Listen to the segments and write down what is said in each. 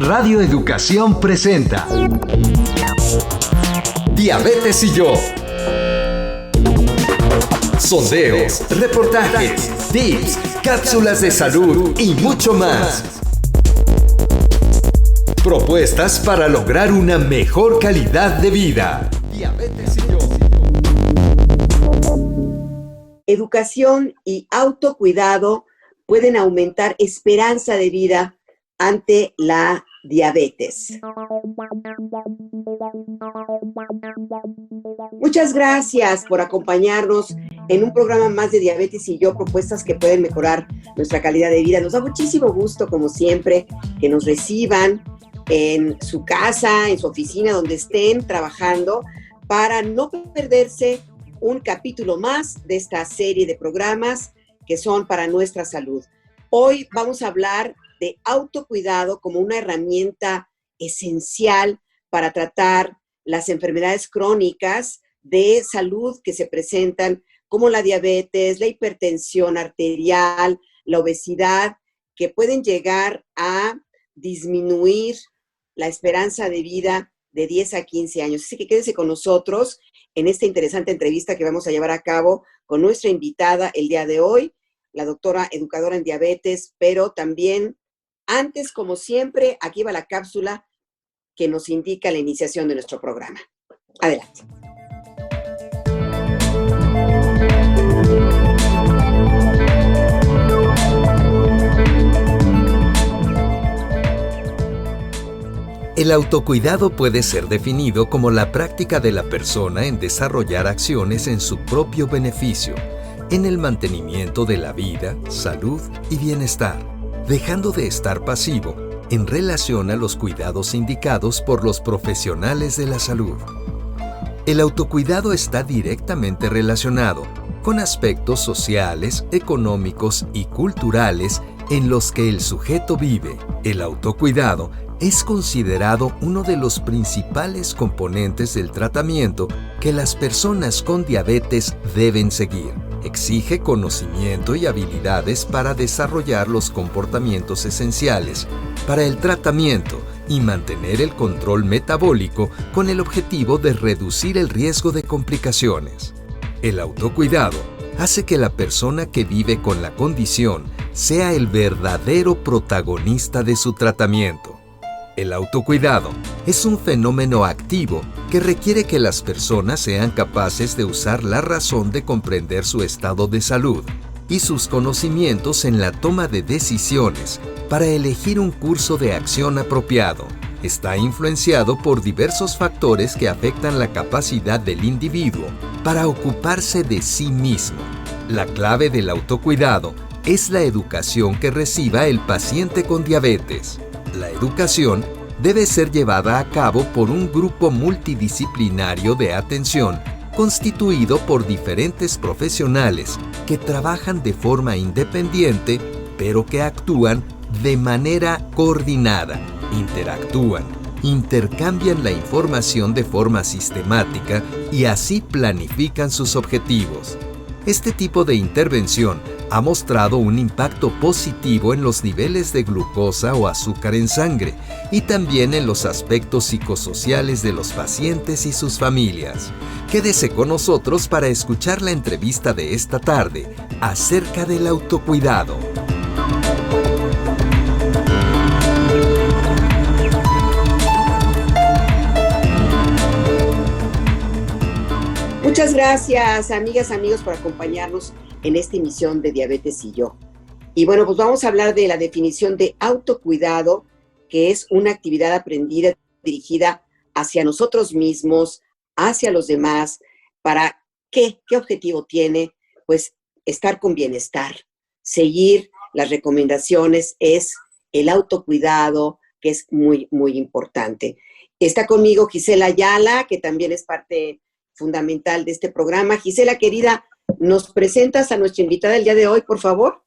Radio Educación presenta Diabetes y yo. Sondeos, reportajes, tips, cápsulas de salud y mucho más. Propuestas para lograr una mejor calidad de vida. Diabetes y yo. Educación y autocuidado pueden aumentar esperanza de vida ante la diabetes. Muchas gracias por acompañarnos en un programa más de Diabetes y yo, propuestas que pueden mejorar nuestra calidad de vida. Nos da muchísimo gusto, como siempre, que nos reciban en su casa, en su oficina, donde estén trabajando, para no perderse un capítulo más de esta serie de programas que son para nuestra salud. Hoy vamos a hablar de autocuidado como una herramienta esencial para tratar las enfermedades crónicas de salud que se presentan, como la diabetes, la hipertensión arterial, la obesidad, que pueden llegar a disminuir la esperanza de vida de 10 a 15 años. Así que quédese con nosotros en esta interesante entrevista que vamos a llevar a cabo con nuestra invitada el día de hoy, la doctora educadora en diabetes, pero también antes, como siempre, aquí va la cápsula que nos indica la iniciación de nuestro programa. Adelante. El autocuidado puede ser definido como la práctica de la persona en desarrollar acciones en su propio beneficio, en el mantenimiento de la vida, salud y bienestar, dejando de estar pasivo en relación a los cuidados indicados por los profesionales de la salud. El autocuidado está directamente relacionado con aspectos sociales, económicos y culturales en los que el sujeto vive. El autocuidado es considerado uno de los principales componentes del tratamiento que las personas con diabetes deben seguir. Exige conocimiento y habilidades para desarrollar los comportamientos esenciales para el tratamiento y mantener el control metabólico con el objetivo de reducir el riesgo de complicaciones. El autocuidado hace que la persona que vive con la condición sea el verdadero protagonista de su tratamiento. El autocuidado es un fenómeno activo que requiere que las personas sean capaces de usar la razón de comprender su estado de salud y sus conocimientos en la toma de decisiones para elegir un curso de acción apropiado. Está influenciado por diversos factores que afectan la capacidad del individuo para ocuparse de sí mismo. La clave del autocuidado es la educación que reciba el paciente con diabetes. La educación debe ser llevada a cabo por un grupo multidisciplinario de atención constituido por diferentes profesionales que trabajan de forma independiente, pero que actúan de manera coordinada, interactúan, intercambian la información de forma sistemática y así planifican sus objetivos. Este tipo de intervención ha mostrado un impacto positivo en los niveles de glucosa o azúcar en sangre y también en los aspectos psicosociales de los pacientes y sus familias. Quédese con nosotros para escuchar la entrevista de esta tarde acerca del autocuidado. Muchas gracias, amigas, amigos, por acompañarnos en esta emisión de Diabetes y yo. Y bueno, pues vamos a hablar de la definición de autocuidado, que es una actividad aprendida dirigida hacia nosotros mismos, hacia los demás. ¿Para qué? ¿Qué objetivo tiene? Pues estar con bienestar, seguir las recomendaciones, es el autocuidado, que es muy, muy importante. Está conmigo Gisela Ayala, que también es parte fundamental de este programa. Gisela, querida, ¿nos presentas a nuestra invitada del día de hoy, por favor?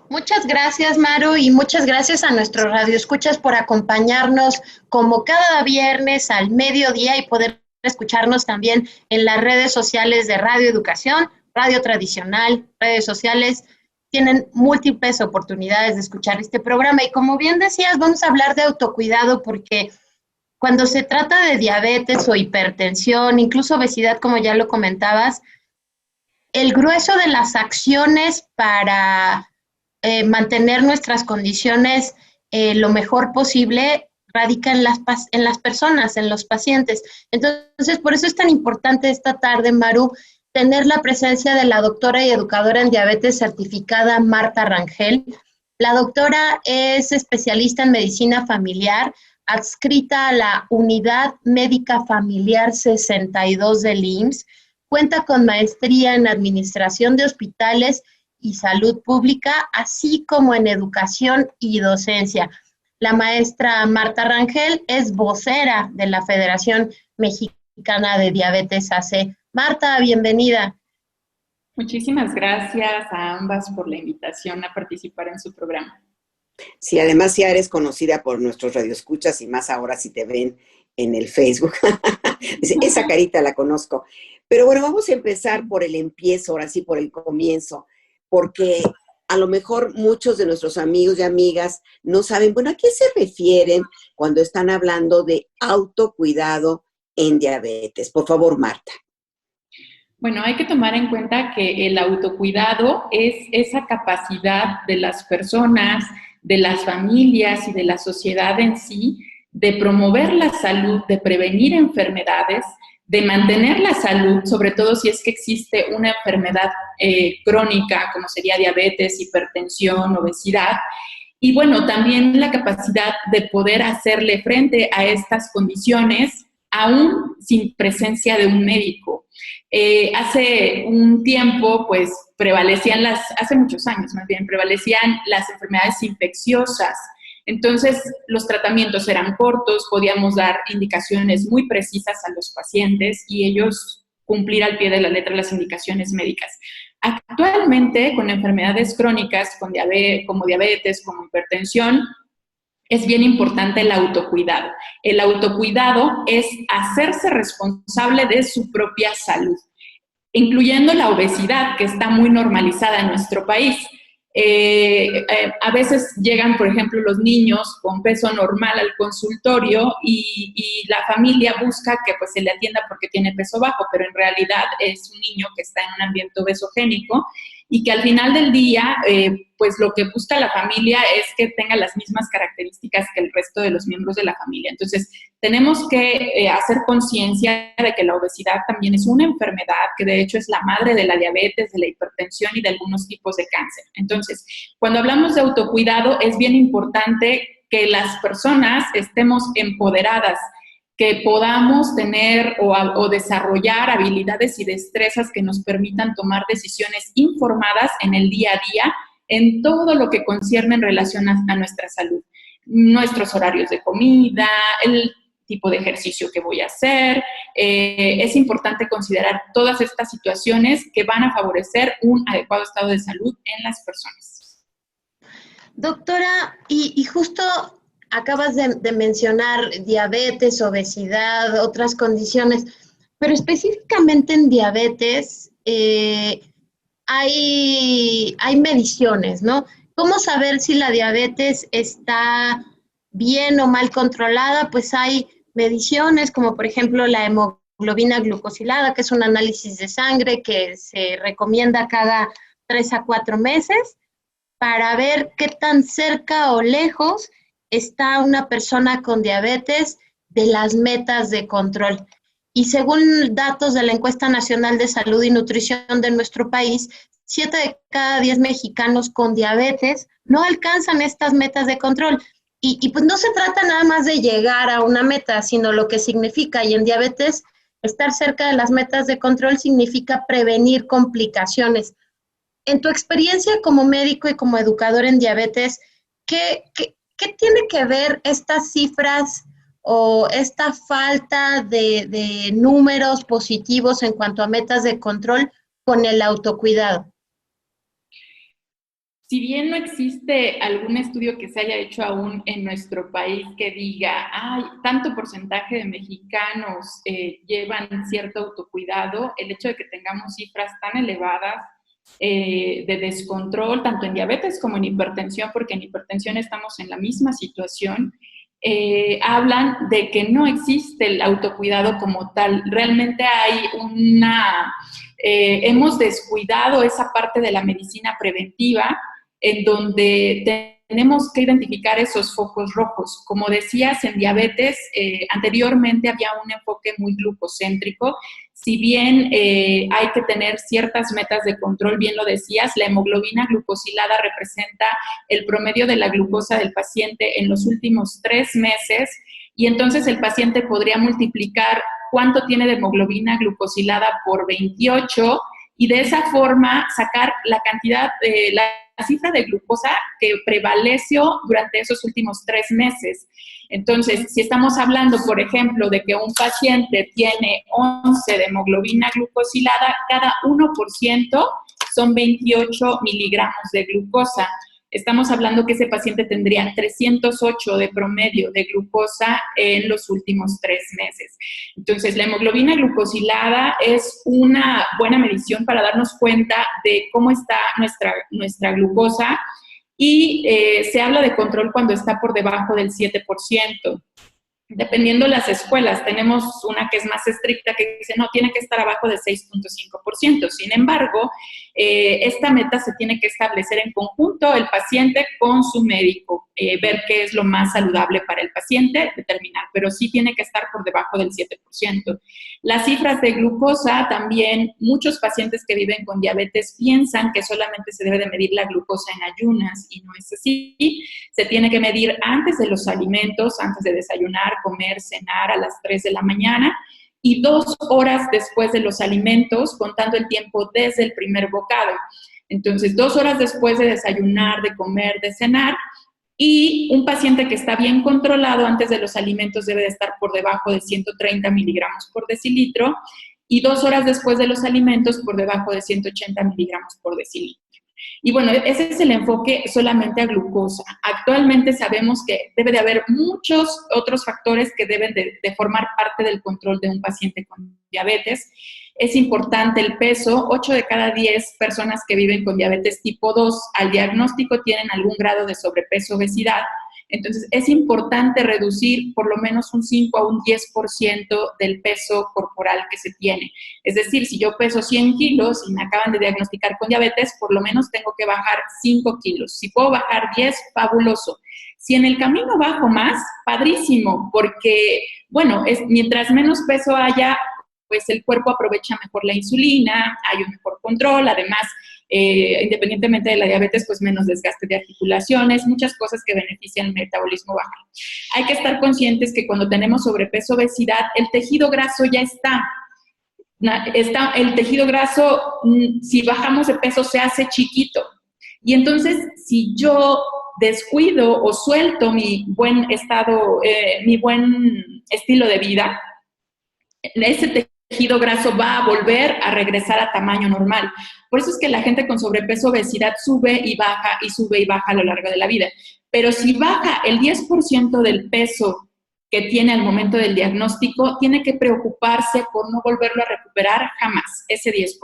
Muchas gracias, Maru, y muchas gracias a nuestros radioescuchas por acompañarnos como cada viernes al mediodía y poder escucharnos también en las redes sociales de Radio Educación, Radio Tradicional, redes sociales tienen múltiples oportunidades de escuchar este programa. Y como bien decías, vamos a hablar de autocuidado porque cuando se trata de diabetes o hipertensión, incluso obesidad, como ya lo comentabas, el grueso de las acciones para mantener nuestras condiciones lo mejor posible radica en las personas, en los pacientes. Entonces, por eso es tan importante esta tarde, Maru, tener la presencia de la doctora y educadora en diabetes certificada Marta Rangel. La doctora es especialista en medicina familiar, adscrita a la Unidad Médica Familiar 62 del IMSS, cuenta con maestría en Administración de Hospitales y Salud Pública, así como en Educación y Docencia. La maestra Marta Rangel es vocera de la Federación Mexicana de Diabetes AC. Marta, bienvenida. Muchísimas gracias a ambas por la invitación a participar en su programa. Sí, además ya eres conocida por nuestros radioescuchas y más ahora si te ven en el Facebook. Esa carita la conozco. Pero bueno, vamos a empezar por el empiezo, ahora sí, por el comienzo, porque a lo mejor muchos de nuestros amigos y amigas no saben, bueno, ¿a qué se refieren cuando están hablando de autocuidado en diabetes? Por favor, Marta. Bueno, hay que tomar en cuenta que el autocuidado es esa capacidad de las personas, de las familias y de la sociedad en sí de promover la salud, de prevenir enfermedades, de mantener la salud, sobre todo si es que existe una enfermedad crónica, como sería diabetes, hipertensión, obesidad, y bueno, también la capacidad de poder hacerle frente a estas condiciones aún sin presencia de un médico. Hace un tiempo, pues, hace muchos años más bien, prevalecían las enfermedades infecciosas. Entonces, los tratamientos eran cortos, podíamos dar indicaciones muy precisas a los pacientes y ellos cumplir al pie de la letra las indicaciones médicas. Actualmente, con enfermedades crónicas, como diabetes, como hipertensión, es bien importante el autocuidado. El autocuidado es hacerse responsable de su propia salud, incluyendo la obesidad, que está muy normalizada en nuestro país. A veces llegan, por ejemplo, los niños con peso normal al consultorio y la familia busca que pues, se le atienda porque tiene peso bajo, pero en realidad es un niño que está en un ambiente obesogénico y que al final del día, pues lo que busca la familia es que tenga las mismas características que el resto de los miembros de la familia. Entonces, tenemos que hacer conciencia de que la obesidad también es una enfermedad, que de hecho es la madre de la diabetes, de la hipertensión y de algunos tipos de cáncer. Entonces, cuando hablamos de autocuidado, es bien importante que las personas estemos empoderadas, que podamos tener o desarrollar habilidades y destrezas que nos permitan tomar decisiones informadas en el día a día, en todo lo que concierne en relación a nuestra salud. Nuestros horarios de comida, el tipo de ejercicio que voy a hacer. Es importante considerar todas estas situaciones que van a favorecer un adecuado estado de salud en las personas. Doctora, y justo acabas de mencionar diabetes, obesidad, otras condiciones, pero específicamente en diabetes hay mediciones, ¿no? ¿Cómo saber si la diabetes está bien o mal controlada? Pues hay mediciones como por ejemplo la hemoglobina glucosilada, que es un análisis de sangre que se recomienda cada 3 a 4 meses para ver qué tan cerca o lejos está una persona con diabetes de las metas de control. Y según datos de la Encuesta Nacional de Salud y Nutrición de nuestro país, 7 de cada 10 mexicanos con diabetes no alcanzan estas metas de control. Y pues no se trata nada más de llegar a una meta, sino lo que significa. Y en diabetes, estar cerca de las metas de control significa prevenir complicaciones. En tu experiencia como médico y como educador en diabetes, ¿qué tiene que ver estas cifras o esta falta de números positivos en cuanto a metas de control con el autocuidado? Si bien no existe algún estudio que se haya hecho aún en nuestro país que diga, tanto porcentaje de mexicanos llevan cierto autocuidado, el hecho de que tengamos cifras tan elevadas de descontrol, tanto en diabetes como en hipertensión, porque en hipertensión estamos en la misma situación, hablan de que no existe el autocuidado como tal. Realmente hay hemos descuidado esa parte de la medicina preventiva en donde tenemos que identificar esos focos rojos. Como decías, en diabetes anteriormente había un enfoque muy glucocéntrico. Si bien hay que tener ciertas metas de control, bien lo decías, la hemoglobina glucosilada representa el promedio de la glucosa del paciente en los últimos 3 meses, y entonces el paciente podría multiplicar cuánto tiene de hemoglobina glucosilada por 28 y de esa forma sacar la cantidad, la cifra de glucosa que prevaleció durante esos últimos 3 meses. Entonces, si estamos hablando, por ejemplo, de que un paciente tiene 11 de hemoglobina glucosilada, cada 1% son 28 miligramos de glucosa. Estamos hablando que ese paciente tendría 308 de promedio de glucosa en los últimos 3 meses. Entonces, la hemoglobina glucosilada es una buena medición para darnos cuenta de cómo está nuestra glucosa, y se habla de control cuando está por debajo del 7%. Dependiendo de las escuelas, tenemos una que es más estricta que dice, no, tiene que estar abajo de 6.5%. Sin embargo, esta meta se tiene que establecer en conjunto el paciente con su médico, ver qué es lo más saludable para el paciente, determinar, pero sí tiene que estar por debajo del 7%. Las cifras de glucosa también, muchos pacientes que viven con diabetes piensan que solamente se debe de medir la glucosa en ayunas, y no es así. Se tiene que medir antes de los alimentos, antes de desayunar, comer, cenar a las 3 de la mañana, y 2 horas después de los alimentos, contando el tiempo desde el primer bocado. Entonces, 2 horas después de desayunar, de comer, de cenar, y un paciente que está bien controlado antes de los alimentos debe de estar por debajo de 130 miligramos por decilitro, y 2 horas después de los alimentos por debajo de 180 miligramos por decilitro. Y bueno, ese es el enfoque solamente a glucosa. Actualmente sabemos que debe de haber muchos otros factores que deben de formar parte del control de un paciente con diabetes. Es importante el peso. 8 de cada 10 personas que viven con diabetes tipo 2 al diagnóstico tienen algún grado de sobrepeso o obesidad. Entonces, es importante reducir por lo menos un 5 a un 10% del peso corporal que se tiene. Es decir, si yo peso 100 kilos y me acaban de diagnosticar con diabetes, por lo menos tengo que bajar 5 kilos. Si puedo bajar 10, fabuloso. Si en el camino bajo más, padrísimo, porque, bueno, mientras menos peso haya, pues el cuerpo aprovecha mejor la insulina, hay un mejor control, además, independientemente de la diabetes, pues menos desgaste de articulaciones, muchas cosas que benefician el metabolismo bajo. Hay que estar conscientes que cuando tenemos sobrepeso, obesidad, el tejido graso ya está. El tejido graso, si bajamos de peso, se hace chiquito. Y entonces, si yo descuido o suelto mi buen estilo de vida, ese tejido graso va a volver a regresar a tamaño normal. Por eso es que la gente con sobrepeso, obesidad sube y baja a lo largo de la vida. Pero si baja el 10% del peso que tiene al momento del diagnóstico, tiene que preocuparse por no volverlo a recuperar jamás, ese 10%.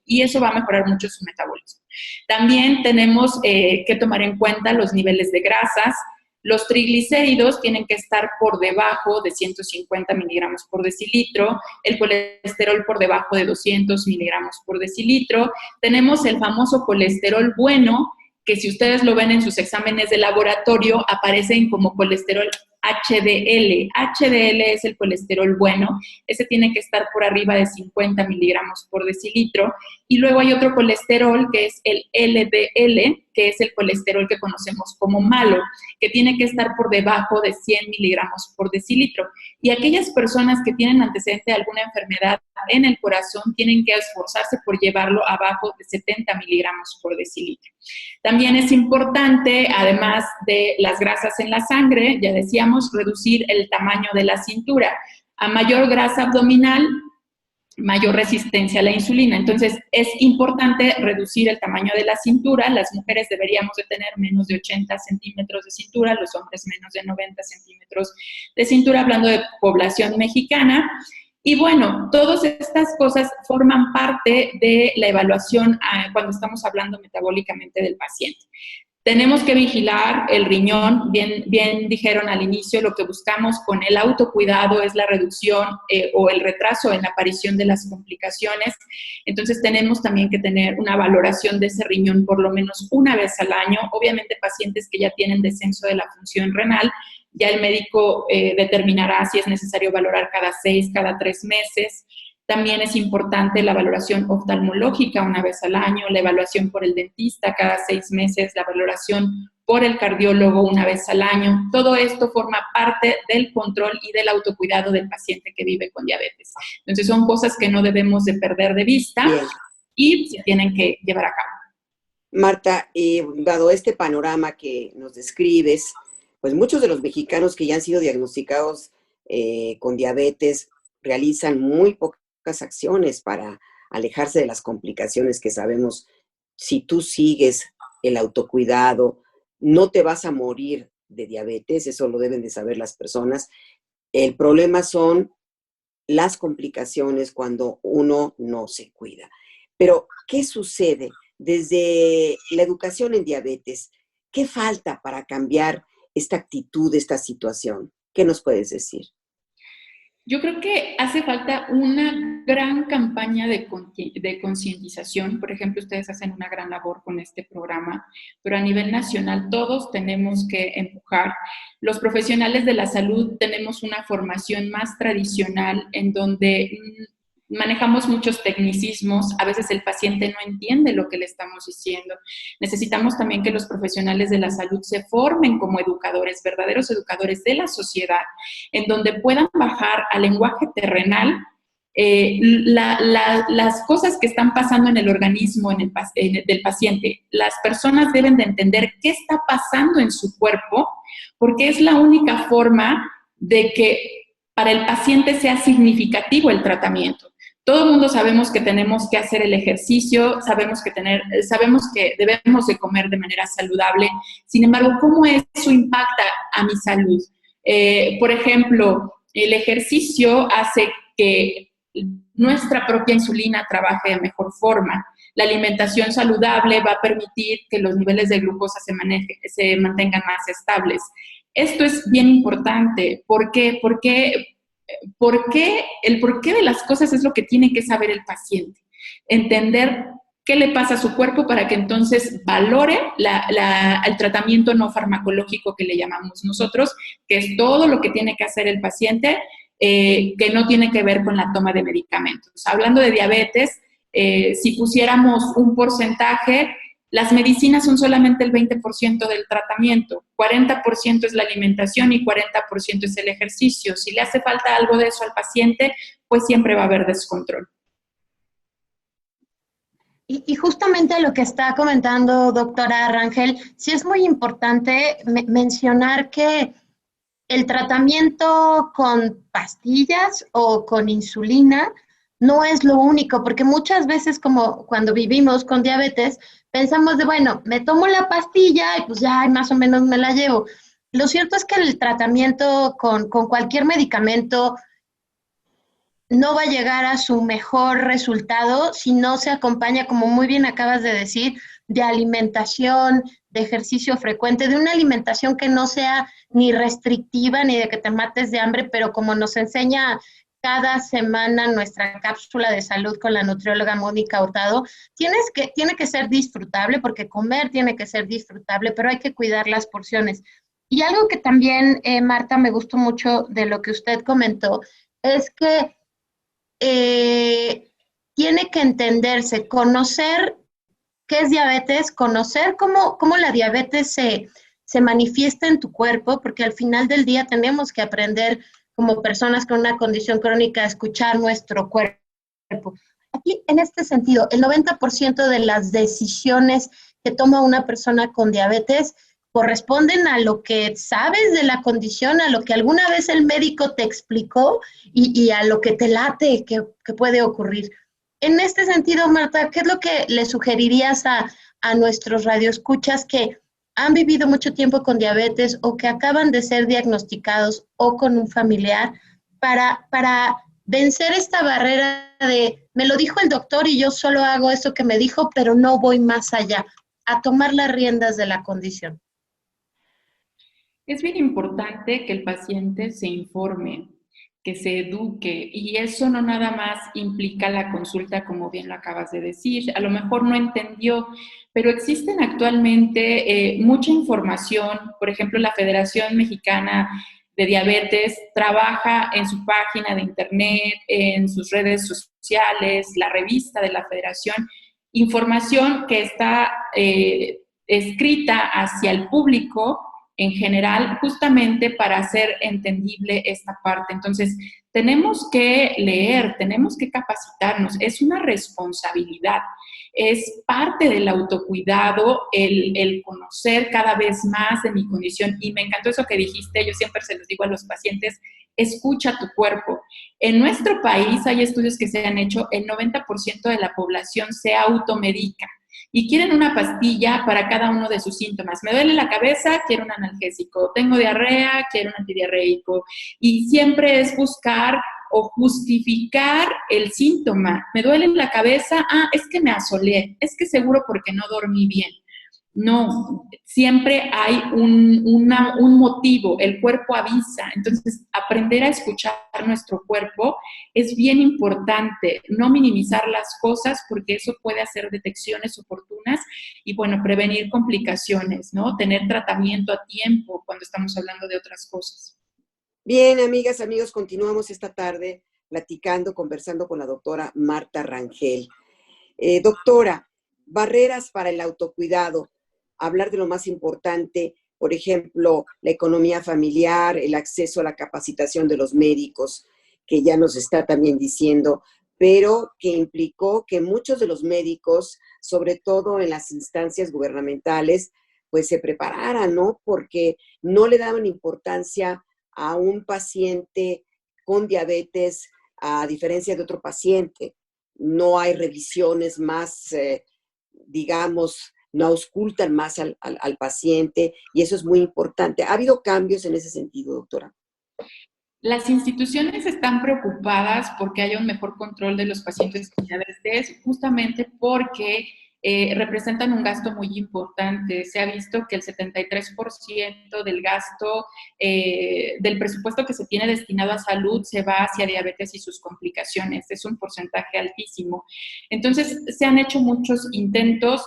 Y eso va a mejorar mucho su metabolismo. También tenemos que tomar en cuenta los niveles de grasas. Los triglicéridos tienen que estar por debajo de 150 miligramos por decilitro, el colesterol por debajo de 200 miligramos por decilitro. Tenemos el famoso colesterol bueno, que si ustedes lo ven en sus exámenes de laboratorio, aparecen como colesterol HDL. HDL es el colesterol bueno, ese tiene que estar por arriba de 50 miligramos por decilitro. Y luego hay otro colesterol que es el LDL, que es el colesterol que conocemos como malo, que tiene que estar por debajo de 100 miligramos por decilitro. Y aquellas personas que tienen antecedente de alguna enfermedad en el corazón tienen que esforzarse por llevarlo abajo de 70 miligramos por decilitro. También es importante, además de las grasas en la sangre, ya decíamos, reducir el tamaño de la cintura. A mayor grasa abdominal, mayor resistencia a la insulina. Entonces, es importante reducir el tamaño de la cintura. Las mujeres deberíamos de tener menos de 80 centímetros de cintura, los hombres menos de 90 centímetros de cintura, hablando de población mexicana. Y bueno, todas estas cosas forman parte de la evaluación cuando estamos hablando metabólicamente del paciente. Tenemos que vigilar el riñón, bien dijeron al inicio, lo que buscamos con el autocuidado es la reducción o el retraso en la aparición de las complicaciones. Entonces tenemos también que tener una valoración de ese riñón por lo menos una vez al año. Obviamente pacientes que ya tienen descenso de la función renal, ya el médico determinará si es necesario valorar cada 6, cada 3 meses. También es importante la valoración oftalmológica una vez al año, la evaluación por el dentista cada 6 meses, la valoración por el cardiólogo una vez al año. Todo esto forma parte del control y del autocuidado del paciente que vive con diabetes. Entonces son cosas que no debemos de perder de vista y se tienen que llevar a cabo. Marta, dado este panorama que nos describes, pues muchos de los mexicanos que ya han sido diagnosticados con diabetes realizan muy pocas acciones para alejarse de las complicaciones que sabemos. Si tú sigues el autocuidado, no te vas a morir de diabetes, eso lo deben de saber las personas. El problema son las complicaciones cuando uno no se cuida. Pero, ¿qué sucede desde la educación en diabetes? ¿Qué falta para cambiar esta actitud, esta situación? ¿Qué nos puedes decir? Yo creo que hace falta una gran campaña de concientización. Por ejemplo, ustedes hacen una gran labor con este programa, pero a nivel nacional todos tenemos que empujar. Los profesionales de la salud tenemos una formación más tradicional en donde manejamos muchos tecnicismos, a veces el paciente no entiende lo que le estamos diciendo. Necesitamos también que los profesionales de la salud se formen como educadores, verdaderos educadores de la sociedad, en donde puedan bajar al lenguaje terrenal las cosas que están pasando en el organismo del paciente. Las personas deben de entender qué está pasando en su cuerpo, porque es la única forma de que para el paciente sea significativo el tratamiento. Todo el mundo sabemos que tenemos que hacer el ejercicio, sabemos que debemos de comer de manera saludable. Sin embargo, ¿cómo eso impacta a mi salud? Por ejemplo, el ejercicio hace que nuestra propia insulina trabaje de mejor forma. La alimentación saludable va a permitir que los niveles de glucosa se mantengan más estables. Esto es bien importante. ¿Por qué? El porqué de las cosas es lo que tiene que saber el paciente. Entender qué le pasa a su cuerpo para que entonces valore el tratamiento no farmacológico que le llamamos nosotros, que es todo lo que tiene que hacer el paciente, que no tiene que ver con la toma de medicamentos. Hablando de diabetes, si pusiéramos un porcentaje, las medicinas son solamente el 20% del tratamiento, 40% es la alimentación y 40% es el ejercicio. Si le hace falta algo de eso al paciente, pues siempre va a haber descontrol. Y justamente lo que está comentando doctora Rangel, sí es muy importante mencionar que el tratamiento con pastillas o con insulina no es lo único, porque muchas veces como cuando vivimos con diabetes, pensamos de, bueno, me tomo la pastilla y pues ya más o menos me la llevo. Lo cierto es que el tratamiento con cualquier medicamento no va a llegar a su mejor resultado si no se acompaña, como muy bien acabas de decir, de alimentación, de ejercicio frecuente, de una alimentación que no sea ni restrictiva ni de que te mates de hambre, pero como nos enseña cada semana nuestra cápsula de salud con la nutrióloga Mónica Hurtado, tiene que ser disfrutable, porque comer tiene que ser disfrutable, pero hay que cuidar las porciones. Y algo que también, Marta, me gustó mucho de lo que usted comentó, es que tiene que entenderse, conocer qué es diabetes, conocer cómo la diabetes se manifiesta en tu cuerpo, porque al final del día tenemos que aprender como personas con una condición crónica a escuchar nuestro cuerpo. Aquí, en este sentido, el 90% de las decisiones que toma una persona con diabetes corresponden a lo que sabes de la condición, a lo que alguna vez el médico te explicó y a lo que te late que puede ocurrir. En este sentido, Marta, ¿qué es lo que le sugerirías a nuestros radioescuchas que han vivido mucho tiempo con diabetes o que acaban de ser diagnosticados o con un familiar para vencer esta barrera de, me lo dijo el doctor y yo solo hago eso que me dijo, pero no voy más allá, a tomar las riendas de la condición? Es bien importante que el paciente se informe, que se eduque, y eso no nada más implica la consulta, como bien lo acabas de decir. A lo mejor no entendió, pero existen actualmente mucha información. Por ejemplo, la Federación Mexicana de Diabetes trabaja en su página de internet, en sus redes sociales, la revista de la Federación, información que está escrita hacia el público en general, justamente para hacer entendible esta parte. Entonces, tenemos que leer, tenemos que capacitarnos, es una responsabilidad, es parte del autocuidado el conocer cada vez más de mi condición. Y me encantó eso que dijiste, yo siempre se los digo a los pacientes, escucha tu cuerpo. En nuestro país hay estudios que se han hecho, el 90% de la población se automedica y quieren una pastilla para cada uno de sus síntomas. Me duele la cabeza, quiero un analgésico. Tengo diarrea, quiero un antidiarreico. Y siempre es buscar o justificar el síntoma. Me duele la cabeza, es que me asolé, es que seguro porque no dormí bien. No, siempre hay un motivo, el cuerpo avisa. Entonces, aprender a escuchar nuestro cuerpo es bien importante, no minimizar las cosas porque eso puede hacer detecciones oportunas y, bueno, prevenir complicaciones, ¿no? Tener tratamiento a tiempo cuando estamos hablando de otras cosas. Bien, amigas, amigos, continuamos esta tarde platicando, conversando con la doctora Marta Rangel. Doctora, barreras para el autocuidado. Hablar de lo más importante, por ejemplo, la economía familiar, el acceso a la capacitación de los médicos, que ya nos está también diciendo, pero que implicó que muchos de los médicos, sobre todo en las instancias gubernamentales, pues se prepararan, ¿no? Porque no le daban importancia a un paciente con diabetes a diferencia de otro paciente. No hay revisiones más, digamos, no auscultan más al paciente y eso es muy importante. ¿Ha habido cambios en ese sentido, doctora? Las instituciones están preocupadas porque haya un mejor control de los pacientes con diabetes, justamente porque representan un gasto muy importante. Se ha visto que el 73% del gasto del presupuesto que se tiene destinado a salud se va hacia diabetes y sus complicaciones. Es un porcentaje altísimo. Entonces, se han hecho muchos intentos.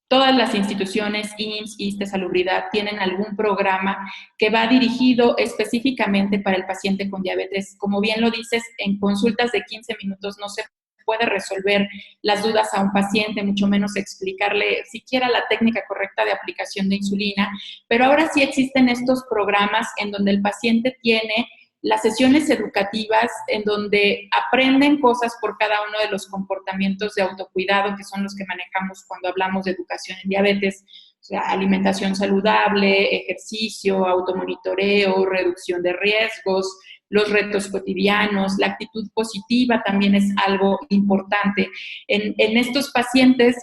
Todas las instituciones, IMSS, ISSSTE, Salubridad, tienen algún programa que va dirigido específicamente para el paciente con diabetes. Como bien lo dices, en consultas de 15 minutos no se puede resolver las dudas a un paciente, mucho menos explicarle siquiera la técnica correcta de aplicación de insulina, pero ahora sí existen estos programas en donde el paciente tiene las sesiones educativas en donde aprenden cosas por cada uno de los comportamientos de autocuidado, que son los que manejamos cuando hablamos de educación en diabetes, o sea, alimentación saludable, ejercicio, automonitoreo, reducción de riesgos, los retos cotidianos, la actitud positiva también es algo importante. En estos pacientes,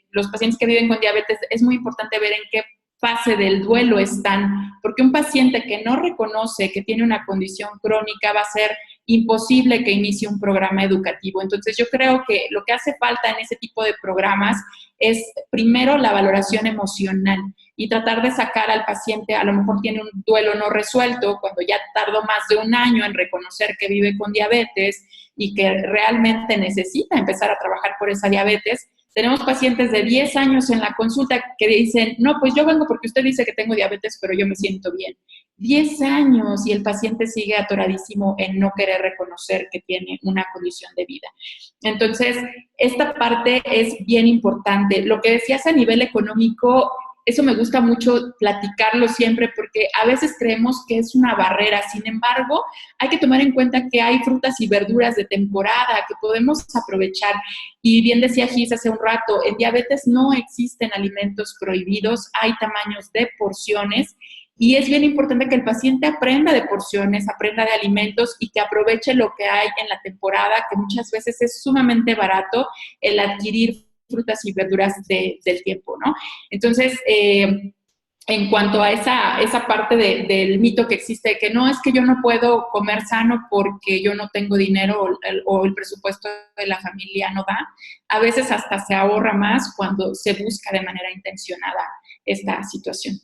los pacientes que viven con diabetes, es muy importante ver en qué fase del duelo están, porque un paciente que no reconoce que tiene una condición crónica va a ser imposible que inicie un programa educativo. Entonces, yo creo que lo que hace falta en ese tipo de programas es primero la valoración emocional y tratar de sacar al paciente, a lo mejor tiene un duelo no resuelto, cuando ya tardó más de un año en reconocer que vive con diabetes y que realmente necesita empezar a trabajar por esa diabetes. Tenemos pacientes de 10 años en la consulta que dicen, no, pues yo vengo porque usted dice que tengo diabetes, pero yo me siento bien. 10 años y el paciente sigue atoradísimo en no querer reconocer que tiene una condición de vida. Entonces, esta parte es bien importante. Lo que decías a nivel económico, eso me gusta mucho platicarlo siempre porque a veces creemos que es una barrera. Sin embargo, hay que tomar en cuenta que hay frutas y verduras de temporada que podemos aprovechar. Y bien decía Gis hace un rato, en diabetes no existen alimentos prohibidos, hay tamaños de porciones y es bien importante que el paciente aprenda de porciones, aprenda de alimentos y que aproveche lo que hay en la temporada, que muchas veces es sumamente barato el adquirir frutas y verduras del tiempo, ¿no? Entonces, en cuanto a esa parte del mito que existe, de que no, es que yo no puedo comer sano porque yo no tengo dinero o el presupuesto de la familia no da. A veces hasta se ahorra más cuando se busca de manera intencionada esta situación.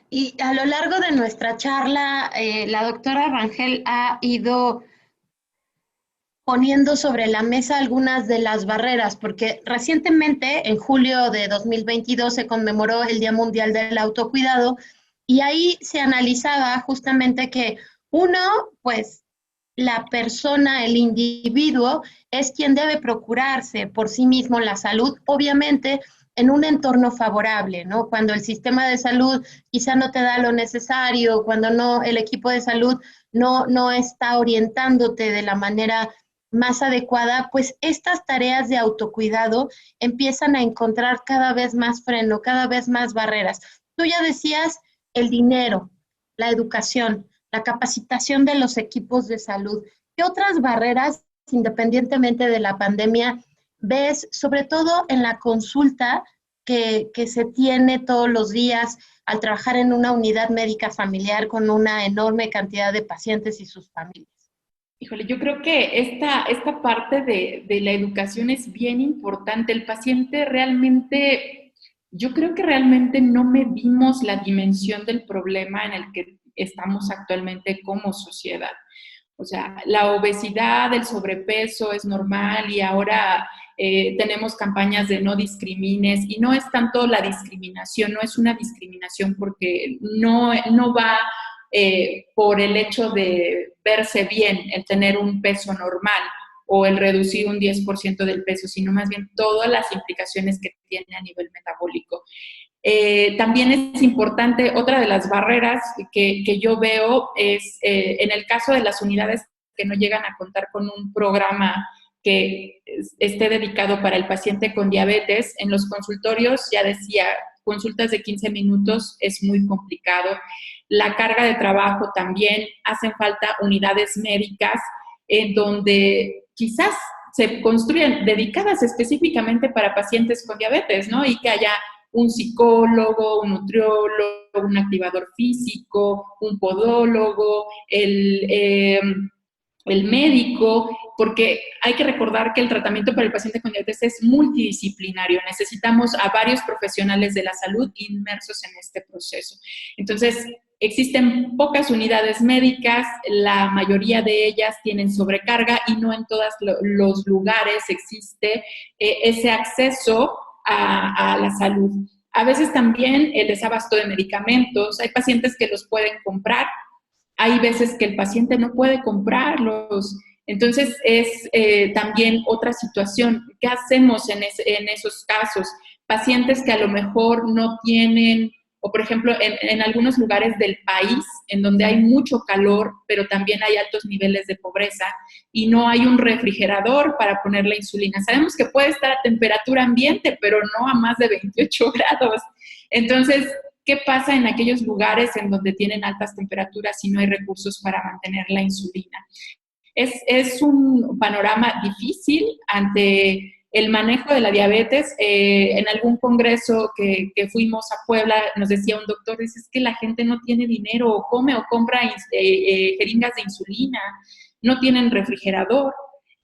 Y a lo largo de nuestra charla, la doctora Rangel ha ido poniendo sobre la mesa algunas de las barreras, porque recientemente, en julio de 2022, se conmemoró el Día Mundial del Autocuidado y ahí se analizaba justamente que uno, pues la persona, el individuo, es quien debe procurarse por sí mismo la salud, obviamente en un entorno favorable, ¿no? Cuando el sistema de salud quizá no te da lo necesario, cuando no, el equipo de salud no está orientándote de la manera más adecuada, pues estas tareas de autocuidado empiezan a encontrar cada vez más freno, cada vez más barreras. Tú ya decías el dinero, la educación, la capacitación de los equipos de salud. ¿Qué otras barreras, independientemente de la pandemia, ves, sobre todo en la consulta que se tiene todos los días al trabajar en una unidad médica familiar con una enorme cantidad de pacientes y sus familias? Híjole, yo creo que esta parte de la educación es bien importante. El paciente realmente, yo creo que realmente no medimos la dimensión del problema en el que estamos actualmente como sociedad. O sea, la obesidad, el sobrepeso es normal y ahora tenemos campañas de no discrimines y no es tanto la discriminación, no es una discriminación porque no va por el hecho de verse bien, el tener un peso normal o el reducir un 10% del peso, sino más bien todas las implicaciones que tiene a nivel metabólico. También es importante, otra de las barreras que yo veo es en el caso de las unidades que no llegan a contar con un programa que esté dedicado para el paciente con diabetes, en los consultorios, ya decía, consultas de 15 minutos es muy complicado. La carga de trabajo también, hacen falta unidades médicas en donde quizás se construyan dedicadas específicamente para pacientes con diabetes, ¿no? Y que haya un psicólogo, un nutriólogo, un activador físico, un podólogo, el médico, porque hay que recordar que el tratamiento para el paciente con diabetes es multidisciplinario. Necesitamos a varios profesionales de la salud inmersos en este proceso. Entonces, existen pocas unidades médicas, la mayoría de ellas tienen sobrecarga y no en todos los lugares existe ese acceso a la salud. A veces también el desabasto de medicamentos, hay pacientes que los pueden comprar, hay veces que el paciente no puede comprarlos. Entonces, es también otra situación. ¿Qué hacemos en esos casos? Pacientes que a lo mejor no tienen, o por ejemplo, en algunos lugares del país, en donde hay mucho calor, pero también hay altos niveles de pobreza, y no hay un refrigerador para poner la insulina. Sabemos que puede estar a temperatura ambiente, pero no a más de 28 grados. Entonces, ¿qué pasa en aquellos lugares en donde tienen altas temperaturas y no hay recursos para mantener la insulina? Es un panorama difícil ante el manejo de la diabetes. En algún congreso que fuimos a Puebla, nos decía un doctor, dice, es que la gente no tiene dinero, o come o compra jeringas de insulina, no tienen refrigerador.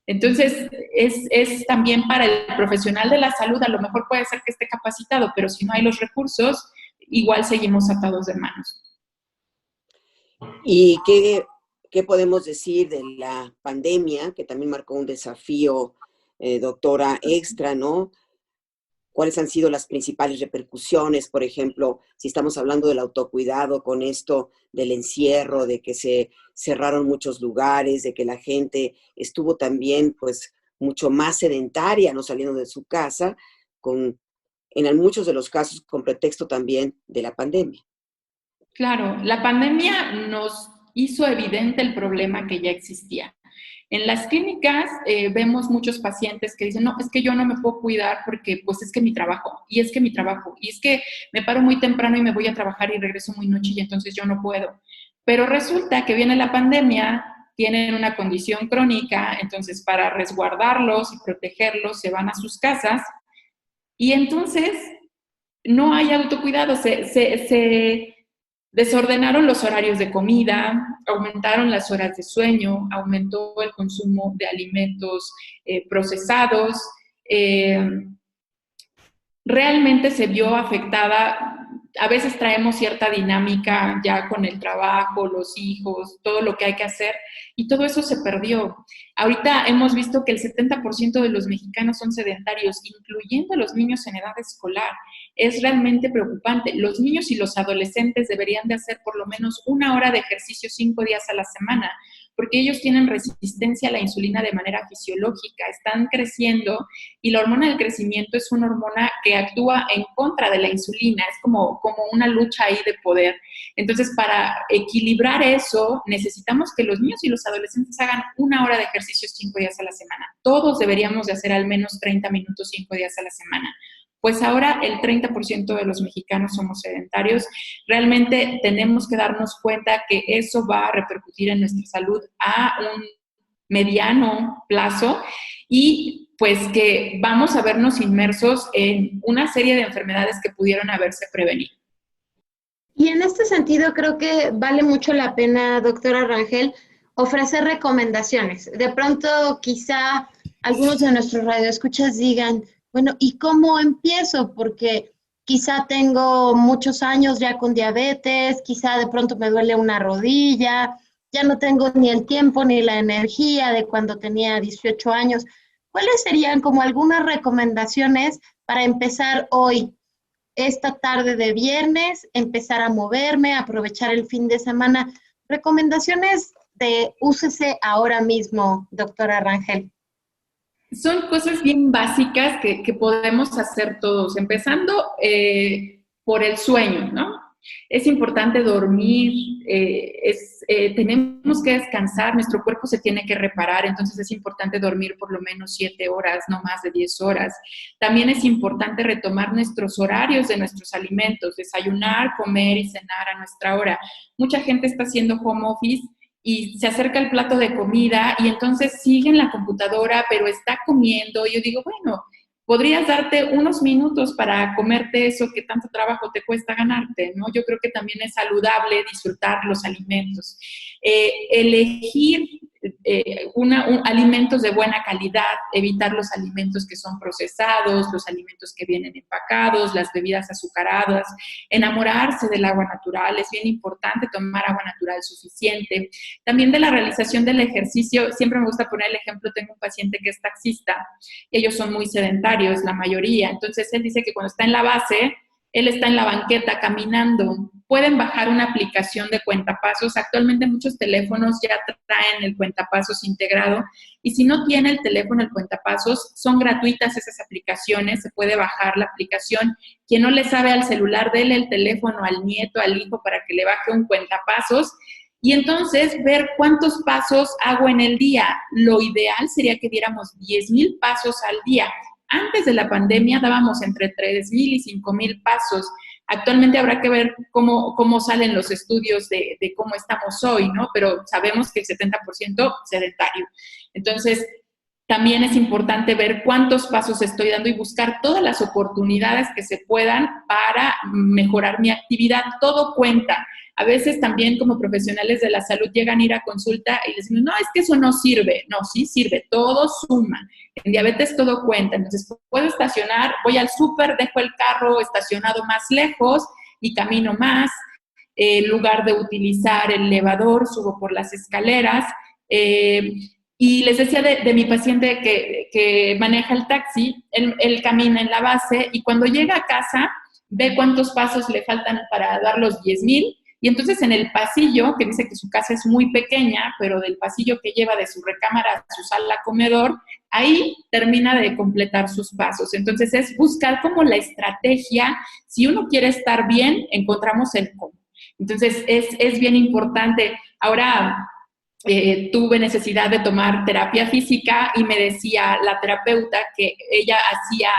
Entonces, es también para el profesional de la salud, a lo mejor puede ser que esté capacitado, pero si no hay los recursos, igual seguimos atados de manos. ¿Y qué podemos decir de la pandemia, que también marcó un desafío, doctora, extra, ¿no? ¿Cuáles han sido las principales repercusiones? Por ejemplo, si estamos hablando del autocuidado con esto del encierro, de que se cerraron muchos lugares, de que la gente estuvo también, pues, mucho más sedentaria, no saliendo de su casa, en muchos de los casos con pretexto también de la pandemia. Claro, la pandemia nos hizo evidente el problema que ya existía. En las clínicas vemos muchos pacientes que dicen, no, es que yo no me puedo cuidar porque pues es que mi trabajo, y es que mi trabajo, y es que me paro muy temprano y me voy a trabajar y regreso muy noche y entonces yo no puedo. Pero resulta que viene la pandemia, tienen una condición crónica, entonces para resguardarlos y protegerlos se van a sus casas y entonces no hay autocuidado, se desordenaron los horarios de comida, aumentaron las horas de sueño, aumentó el consumo de alimentos procesados, realmente se vio afectada. A veces traemos cierta dinámica ya con el trabajo, los hijos, todo lo que hay que hacer, y todo eso se perdió. Ahorita hemos visto que el 70% de los mexicanos son sedentarios, incluyendo los niños en edad escolar. Es realmente preocupante. Los niños y los adolescentes deberían de hacer por lo menos 1 hora de ejercicio 5 días a la semana, porque ellos tienen resistencia a la insulina de manera fisiológica, están creciendo y la hormona del crecimiento es una hormona que actúa en contra de la insulina, es como una lucha ahí de poder. Entonces, para equilibrar eso, necesitamos que los niños y los adolescentes hagan 1 hora de ejercicio 5 días a la semana. Todos deberíamos de hacer al menos 30 minutos 5 días a la semana. Pues ahora el 30% de los mexicanos somos sedentarios. Realmente tenemos que darnos cuenta que eso va a repercutir en nuestra salud a un mediano plazo y pues que vamos a vernos inmersos en una serie de enfermedades que pudieron haberse prevenido. Y en este sentido creo que vale mucho la pena, doctora Rangel, ofrecer recomendaciones. De pronto quizá algunos de nuestros radioescuchas digan, bueno, ¿y cómo empiezo? Porque quizá tengo muchos años ya con diabetes, quizá de pronto me duele una rodilla, ya no tengo ni el tiempo ni la energía de cuando tenía 18 años. ¿Cuáles serían como algunas recomendaciones para empezar hoy, esta tarde de viernes, empezar a moverme, aprovechar el fin de semana? Recomendaciones de úsese ahora mismo, doctora Rangel. Son cosas bien básicas que podemos hacer todos, empezando por el sueño, ¿no? Es importante dormir, tenemos que descansar, nuestro cuerpo se tiene que reparar, entonces es importante dormir por lo menos 7 horas, no más de 10 horas. También es importante retomar nuestros horarios de nuestros alimentos, desayunar, comer y cenar a nuestra hora. Mucha gente está haciendo home office y se acerca el plato de comida y entonces sigue en la computadora, pero está comiendo. Y yo digo, bueno, podrías darte unos minutos para comerte eso que tanto trabajo te cuesta ganarte, ¿no? Yo creo que también es saludable disfrutar los alimentos. Elegir alimentos de buena calidad, evitar los alimentos que son procesados, los alimentos que vienen empacados, las bebidas azucaradas, enamorarse del agua natural, es bien importante tomar agua natural suficiente. También de la realización del ejercicio, siempre me gusta poner el ejemplo, tengo un paciente que es taxista, ellos son muy sedentarios, la mayoría, entonces él dice que cuando está en la base, él está en la banqueta caminando. Pueden bajar una aplicación de cuentapasos. Actualmente muchos teléfonos ya traen el cuentapasos integrado. Y si no tiene el teléfono el cuentapasos, son gratuitas esas aplicaciones. Se puede bajar la aplicación. Quien no le sabe al celular, dele el teléfono al nieto, al hijo, para que le baje un cuentapasos. Y entonces ver cuántos pasos hago en el día. Lo ideal sería que diéramos 10,000 pasos al día. Antes de la pandemia dábamos entre 3,000 y 5,000 pasos. Actualmente habrá que ver cómo salen los estudios de cómo estamos hoy, ¿no? Pero sabemos que el 70% sedentario. Entonces, también es importante ver cuántos pasos estoy dando y buscar todas las oportunidades que se puedan para mejorar mi actividad. Todo cuenta. A veces también como profesionales de la salud llegan a ir a consulta y les dicen, no, es que eso no sirve. No, sí sirve, todo suma. En diabetes todo cuenta. Entonces, puedo estacionar, voy al súper, dejo el carro estacionado más lejos y camino más. En lugar de utilizar el elevador, subo por las escaleras. Y les decía de mi paciente que maneja el taxi, él camina en la base y cuando llega a casa ve cuántos pasos le faltan para dar los 10,000. Y entonces en el pasillo, que dice que su casa es muy pequeña, pero del pasillo que lleva de su recámara a su sala comedor, ahí termina de completar sus pasos. Entonces es buscar como la estrategia. Si uno quiere estar bien, encontramos el cómo. Entonces es bien importante. Ahora tuve necesidad de tomar terapia física y me decía la terapeuta que ella hacía,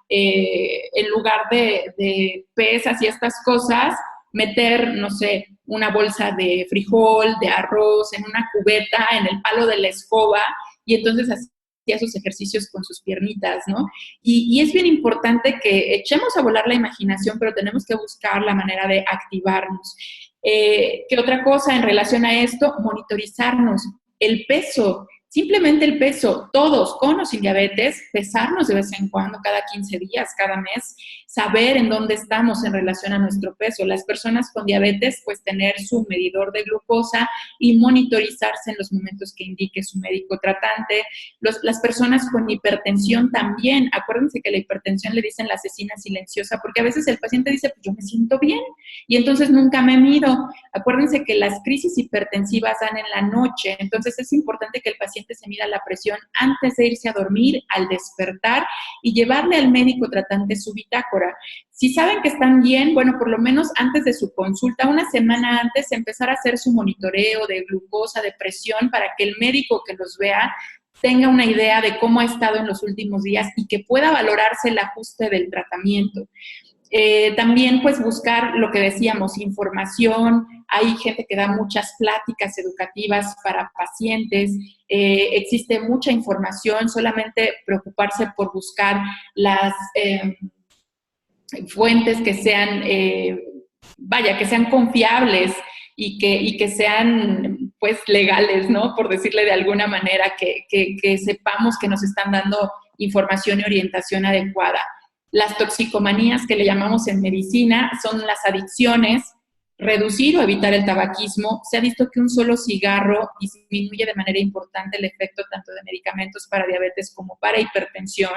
en lugar de pesas y estas cosas, meter, no sé, una bolsa de frijol, de arroz, en una cubeta, en el palo de la escoba, y entonces hacía hacía sus ejercicios con sus piernitas, ¿no? Y es bien importante que echemos a volar la imaginación, pero tenemos que buscar la manera de activarnos. ¿Qué otra cosa en relación a esto? Monitorizarnos. El peso, simplemente el peso, todos con o sin diabetes, pesarnos de vez en cuando, cada 15 días, cada mes, saber en dónde estamos en relación a nuestro peso. Las personas con diabetes, pues tener su medidor de glucosa y monitorizarse en los momentos que indique su médico tratante. Las personas con hipertensión también, acuérdense que la hipertensión le dicen la asesina silenciosa, porque a veces el paciente dice, pues yo me siento bien, y entonces nunca me mido. Acuérdense que las crisis hipertensivas dan en la noche, entonces es importante que el paciente se mida la presión antes de irse a dormir, al despertar, y llevarle al médico tratante su bitácora. Si saben que están bien, bueno, por lo menos antes de su consulta, una semana antes, empezar a hacer su monitoreo de glucosa, de presión, para que el médico que los vea tenga una idea de cómo ha estado en los últimos días y que pueda valorarse el ajuste del tratamiento. También, pues, buscar lo que decíamos, información. Hay gente que da muchas pláticas educativas para pacientes. Existe mucha información, solamente preocuparse por buscar las fuentes que sean, que sean confiables y que sean, pues, legales, ¿no? Por decirle de alguna manera, que sepamos que nos están dando información y orientación adecuada. Las toxicomanías, que le llamamos en medicina, son las adicciones. Reducir o evitar el tabaquismo. Se ha visto que un solo cigarro disminuye de manera importante el efecto tanto de medicamentos para diabetes como para hipertensión.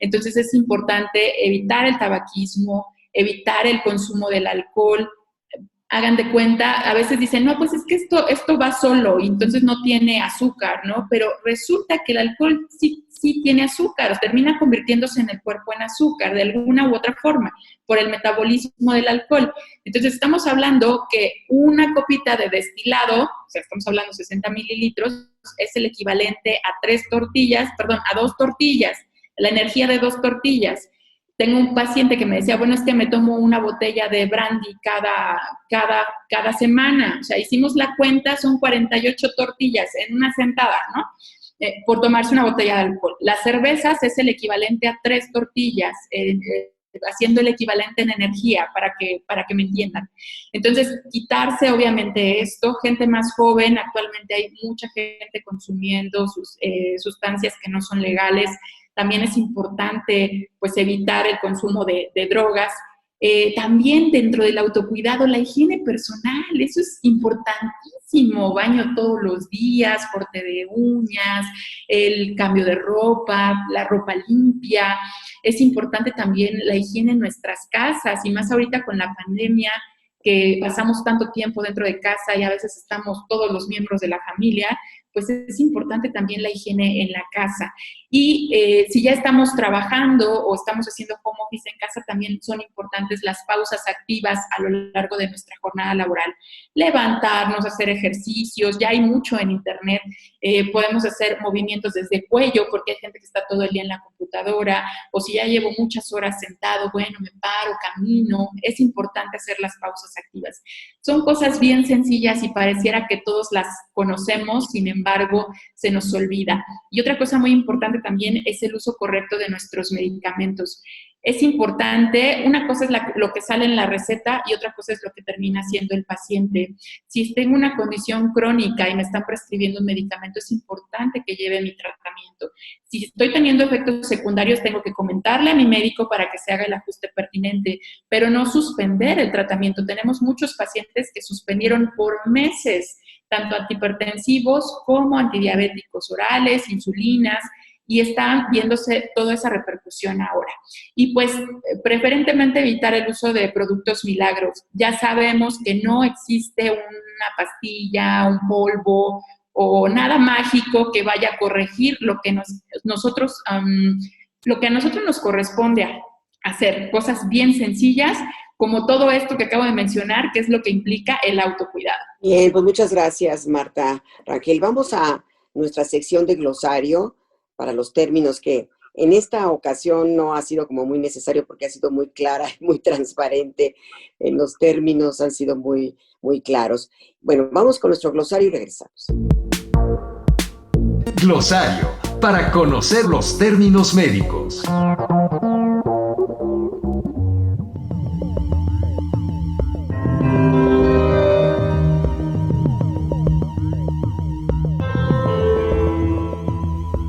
Entonces es importante evitar el tabaquismo, evitar el consumo del alcohol. Hagan de cuenta, a veces dicen, no, pues es que esto va solo y entonces no tiene azúcar, ¿no? Pero resulta que el alcohol sí tiene azúcar, termina convirtiéndose en el cuerpo en azúcar de alguna u otra forma por el metabolismo del alcohol. Entonces estamos hablando que una copita de destilado, o sea, estamos hablando de 60 mililitros, es el equivalente a 2 tortillas, la energía de 2 tortillas. Tengo un paciente que me decía, bueno, es que me tomo una botella de brandy cada semana. O sea, hicimos la cuenta, son 48 tortillas en una sentada, ¿no? Por tomarse una botella de alcohol. Las cervezas es el equivalente a 3 tortillas, haciendo el equivalente en energía, para que me entiendan. Entonces, quitarse obviamente esto. Gente más joven, actualmente hay mucha gente consumiendo sustancias que no son legales. También es importante, pues, evitar el consumo de drogas. También dentro del autocuidado, la higiene personal, eso es importantísimo. Baño todos los días, corte de uñas, el cambio de ropa, la ropa limpia. Es importante también la higiene en nuestras casas, y más ahorita con la pandemia, que pasamos tanto tiempo dentro de casa y a veces estamos todos los miembros de la familia, pues es importante también la higiene en la casa. Y si ya estamos trabajando o estamos haciendo home office en casa, también son importantes las pausas activas a lo largo de nuestra jornada laboral. Levantarnos, hacer ejercicios, ya hay mucho en internet. Podemos hacer movimientos desde cuello, porque hay gente que está todo el día en la computadora, o si ya llevo muchas horas sentado, bueno, me paro, camino. Es importante hacer las pausas activas. Son cosas bien sencillas y pareciera que todos las conocemos, sin embargo, se nos olvida. Y otra cosa muy importante también es el uso correcto de nuestros medicamentos. Es importante, una cosa es lo que sale en la receta y otra cosa es lo que termina haciendo el paciente. Si tengo una condición crónica y me están prescribiendo un medicamento, es importante que lleve mi tratamiento. Si estoy teniendo efectos secundarios, tengo que comentarle a mi médico para que se haga el ajuste pertinente, pero no suspender el tratamiento. Tenemos muchos pacientes que suspendieron por meses, tanto antihipertensivos como antidiabéticos orales, insulinas, y están viéndose toda esa repercusión ahora. Y pues preferentemente evitar el uso de productos milagros. Ya sabemos que no existe una pastilla, un polvo o nada mágico que vaya a corregir lo que a nosotros nos corresponde hacer. Cosas bien sencillas, como todo esto que acabo de mencionar, que es lo que implica el autocuidado. Bien, pues muchas gracias, Marta. Raquel, vamos a nuestra sección de glosario para los términos, que en esta ocasión no ha sido como muy necesario porque ha sido muy clara, muy transparente. En los términos han sido muy, muy claros. Bueno, vamos con nuestro glosario y regresamos. Glosario, para conocer los términos médicos.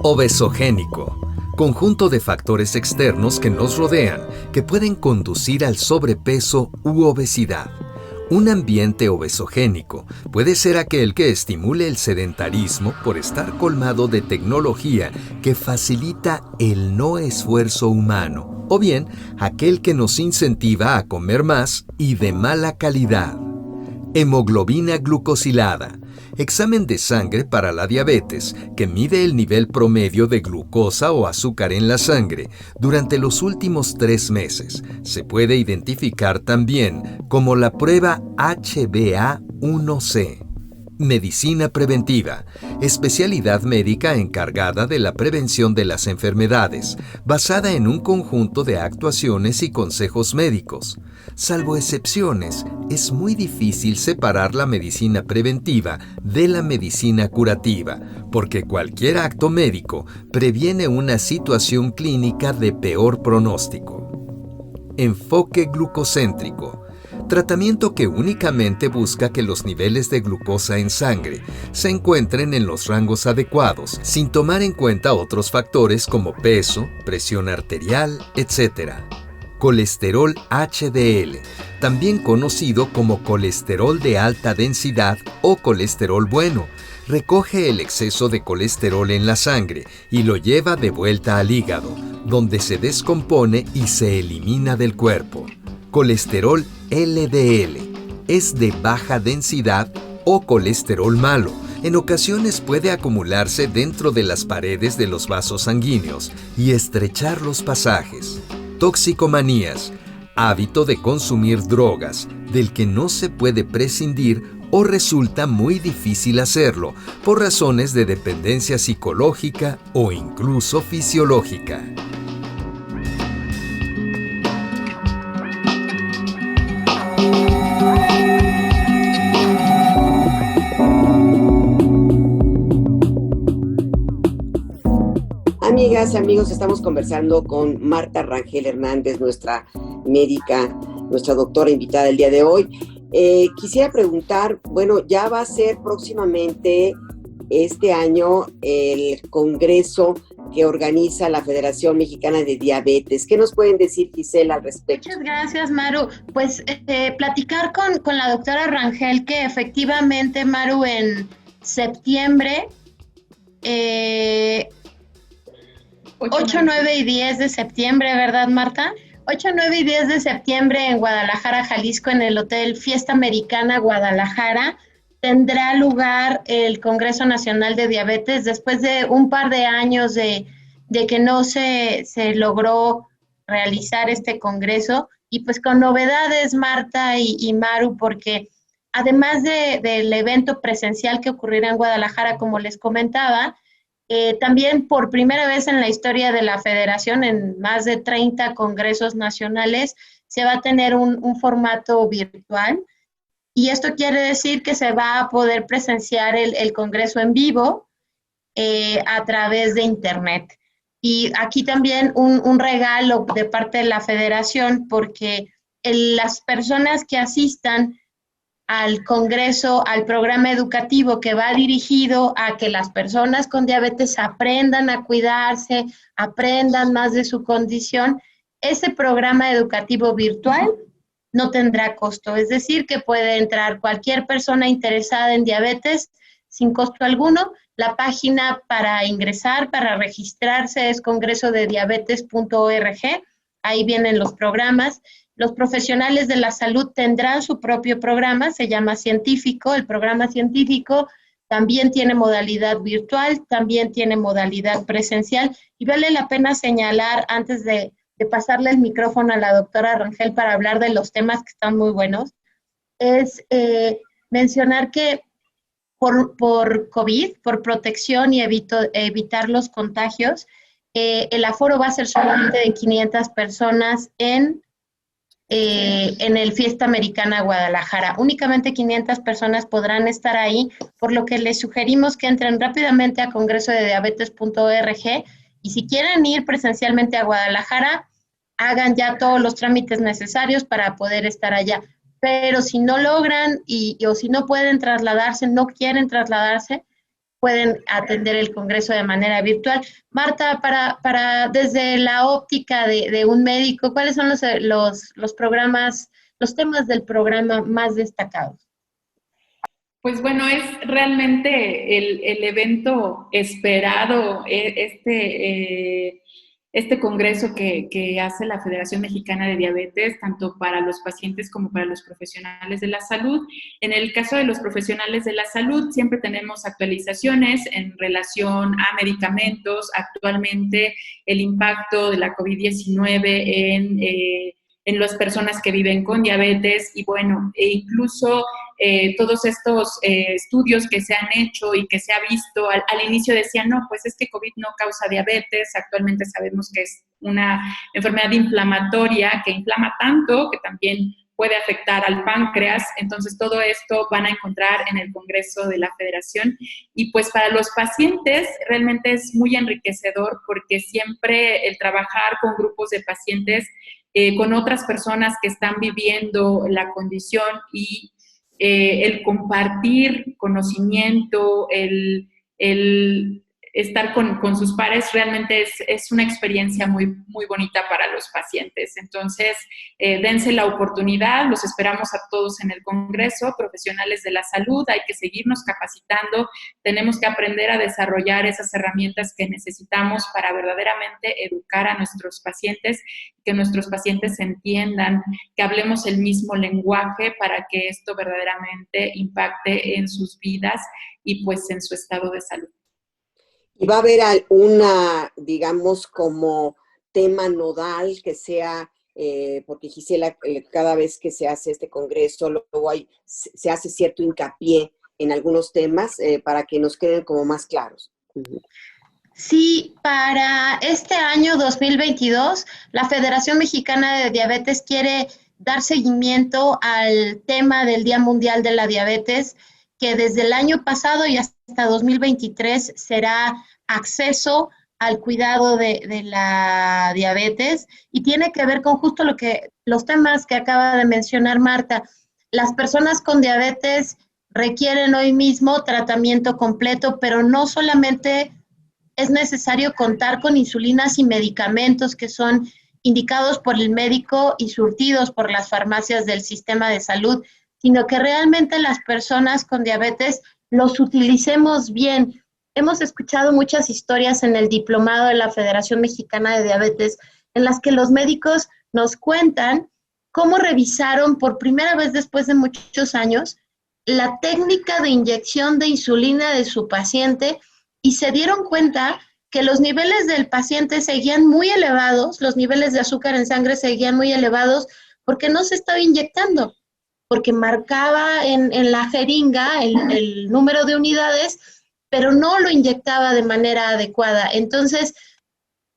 Obesogénico. Conjunto de factores externos que nos rodean que pueden conducir al sobrepeso u obesidad. Un ambiente obesogénico puede ser aquel que estimule el sedentarismo por estar colmado de tecnología que facilita el no esfuerzo humano, o bien aquel que nos incentiva a comer más y de mala calidad. Hemoglobina glucosilada. Examen de sangre para la diabetes que mide el nivel promedio de glucosa o azúcar en la sangre durante los últimos 3 meses. Se puede identificar también como la prueba HbA1c. Medicina preventiva, especialidad médica encargada de la prevención de las enfermedades, basada en un conjunto de actuaciones y consejos médicos. Salvo excepciones, es muy difícil separar la medicina preventiva de la medicina curativa, porque cualquier acto médico previene una situación clínica de peor pronóstico. Enfoque glucocéntrico. Tratamiento que únicamente busca que los niveles de glucosa en sangre se encuentren en los rangos adecuados, sin tomar en cuenta otros factores como peso, presión arterial, etc. Colesterol HDL, también conocido como colesterol de alta densidad o colesterol bueno, recoge el exceso de colesterol en la sangre y lo lleva de vuelta al hígado, donde se descompone y se elimina del cuerpo. Colesterol LDL es de baja densidad o colesterol malo. En ocasiones puede acumularse dentro de las paredes de los vasos sanguíneos y estrechar los pasajes. Toxicomanías, hábito de consumir drogas del que no se puede prescindir o resulta muy difícil hacerlo por razones de dependencia psicológica o incluso fisiológica. Amigas, amigos, estamos conversando con Marta Rangel Hernández, nuestra médica, nuestra doctora invitada el día de hoy. Quisiera preguntar, bueno, ya va a ser próximamente este año el congreso que organiza la Federación Mexicana de Diabetes. ¿Qué nos pueden decir, Gisela, al respecto? Muchas gracias, Maru. Pues platicar con la doctora Rangel que efectivamente, Maru, en septiembre, 8, 9 y 10 de septiembre, ¿verdad, Marta? 8, 9 y 10 de septiembre en Guadalajara, Jalisco, en el Hotel Fiesta Americana Guadalajara, tendrá lugar el Congreso Nacional de Diabetes después de un par de años de que no se logró realizar este congreso, y pues con novedades, Marta y Maru, porque además del evento presencial que ocurrirá en Guadalajara, como les comentaba, también por primera vez en la historia de la federación, en más de 30 congresos nacionales, se va a tener un formato virtual, y esto quiere decir que se va a poder presenciar el congreso en vivo a través de internet. Y aquí también un regalo de parte de la federación, porque las personas que asistan al congreso, al programa educativo que va dirigido a que las personas con diabetes aprendan a cuidarse, aprendan más de su condición, ese programa educativo virtual no tendrá costo. Es decir, que puede entrar cualquier persona interesada en diabetes sin costo alguno. La página para ingresar, para registrarse, es congresodediabetes.org. Ahí vienen los programas. Los profesionales de la salud tendrán su propio programa, se llama Científico. El programa Científico también tiene modalidad virtual, también tiene modalidad presencial, y vale la pena señalar, antes de pasarle el micrófono a la doctora Rangel para hablar de los temas que están muy buenos, es mencionar que por COVID, por protección y evitar los contagios, el aforo va a ser solamente de 500 personas en en el Fiesta Americana Guadalajara. Únicamente 500 personas podrán estar ahí, por lo que les sugerimos que entren rápidamente a congresodediabetes.org y si quieren ir presencialmente a Guadalajara, hagan ya todos los trámites necesarios para poder estar allá. Pero si no logran o si no pueden trasladarse, no quieren trasladarse, pueden atender el Congreso de manera virtual. Marta, desde la óptica de un médico, ¿cuáles son los programas, los temas del programa más destacados? Pues bueno, es realmente el evento esperado, este congreso que hace la Federación Mexicana de Diabetes, tanto para los pacientes como para los profesionales de la salud. En el caso de los profesionales de la salud, siempre tenemos actualizaciones en relación a medicamentos. Actualmente, el impacto de la COVID-19 en las personas que viven con diabetes y bueno, e incluso todos estos estudios que se han hecho y que se ha visto, al inicio decían, no, pues es que COVID no causa diabetes, actualmente sabemos que es una enfermedad inflamatoria que inflama tanto que también puede afectar al páncreas, entonces todo esto van a encontrar en el Congreso de la Federación y pues para los pacientes realmente es muy enriquecedor porque siempre el trabajar con grupos de pacientes, con otras personas que están viviendo la condición y el compartir conocimiento, el estar con sus pares realmente es una experiencia muy, muy bonita para los pacientes. Entonces, dense la oportunidad, los esperamos a todos en el Congreso, profesionales de la salud, hay que seguirnos capacitando, tenemos que aprender a desarrollar esas herramientas que necesitamos para verdaderamente educar a nuestros pacientes, que nuestros pacientes entiendan, que hablemos el mismo lenguaje para que esto verdaderamente impacte en sus vidas y pues en su estado de salud. ¿Y va a haber una, digamos, como tema nodal que sea, porque Gisela, cada vez que se hace este congreso, luego se hace cierto hincapié en algunos temas para que nos queden como más claros? Sí, para este año 2022, la Federación Mexicana de Diabetes quiere dar seguimiento al tema del Día Mundial de la Diabetes, que desde el año pasado y hasta 2023 será acceso al cuidado de la diabetes y tiene que ver con justo los temas que acaba de mencionar Marta. Las personas con diabetes requieren hoy mismo tratamiento completo, pero no solamente es necesario contar con insulinas y medicamentos que son indicados por el médico y surtidos por las farmacias del sistema de salud, sino que realmente las personas con diabetes los utilicemos bien. Hemos escuchado muchas historias en el diplomado de la Federación Mexicana de Diabetes en las que los médicos nos cuentan cómo revisaron por primera vez después de muchos años la técnica de inyección de insulina de su paciente y se dieron cuenta que los niveles del paciente seguían muy elevados, los niveles de azúcar en sangre seguían muy elevados porque no se estaba inyectando, porque marcaba en la jeringa el número de unidades, pero no lo inyectaba de manera adecuada. Entonces,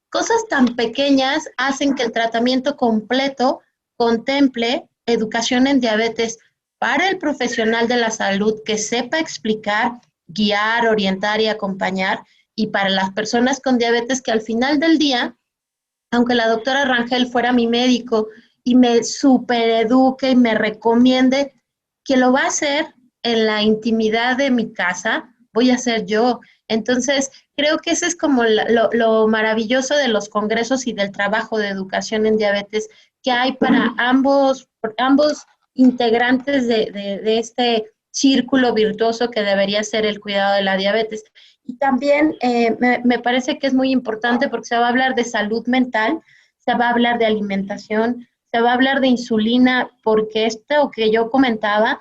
cosas tan pequeñas hacen que el tratamiento completo contemple educación en diabetes para el profesional de la salud que sepa explicar, guiar, orientar y acompañar, y para las personas con diabetes que al final del día, aunque la doctora Rangel fuera mi médico y me supereduque y me recomiende, que lo va a hacer en la intimidad de mi casa, voy a ser yo. Entonces, creo que ese es como lo maravilloso de los congresos y del trabajo de educación en diabetes que hay para ambos integrantes de este círculo virtuoso que debería ser el cuidado de la diabetes. Y también me parece que es muy importante porque se va a hablar de salud mental, se va a hablar de alimentación, se va a hablar de insulina, porque esto que yo comentaba,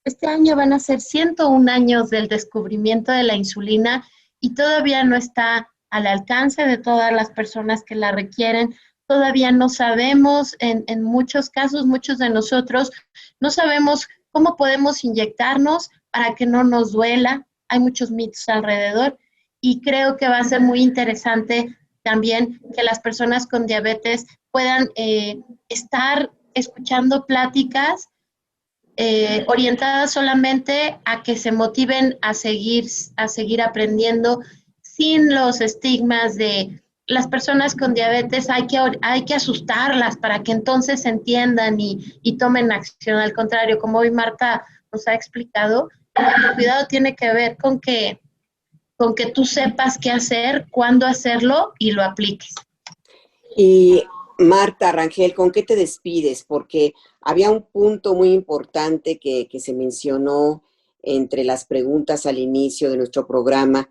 este año van a ser 101 años del descubrimiento de la insulina y todavía no está al alcance de todas las personas que la requieren. Todavía no sabemos, en muchos casos, muchos de nosotros, no sabemos cómo podemos inyectarnos para que no nos duela. Hay muchos mitos alrededor y creo que va a ser muy interesante también que las personas con diabetes puedan estar escuchando pláticas orientadas solamente a que se motiven a seguir aprendiendo sin los estigmas de las personas con diabetes. Hay que asustarlas para que entonces entiendan y tomen acción. Al contrario, como hoy Marta nos ha explicado, el cuidado tiene que ver con que tú sepas qué hacer, cuándo hacerlo y lo apliques. Y Marta Rangel, ¿con qué te despides? Porque había un punto muy importante que se mencionó entre las preguntas al inicio de nuestro programa,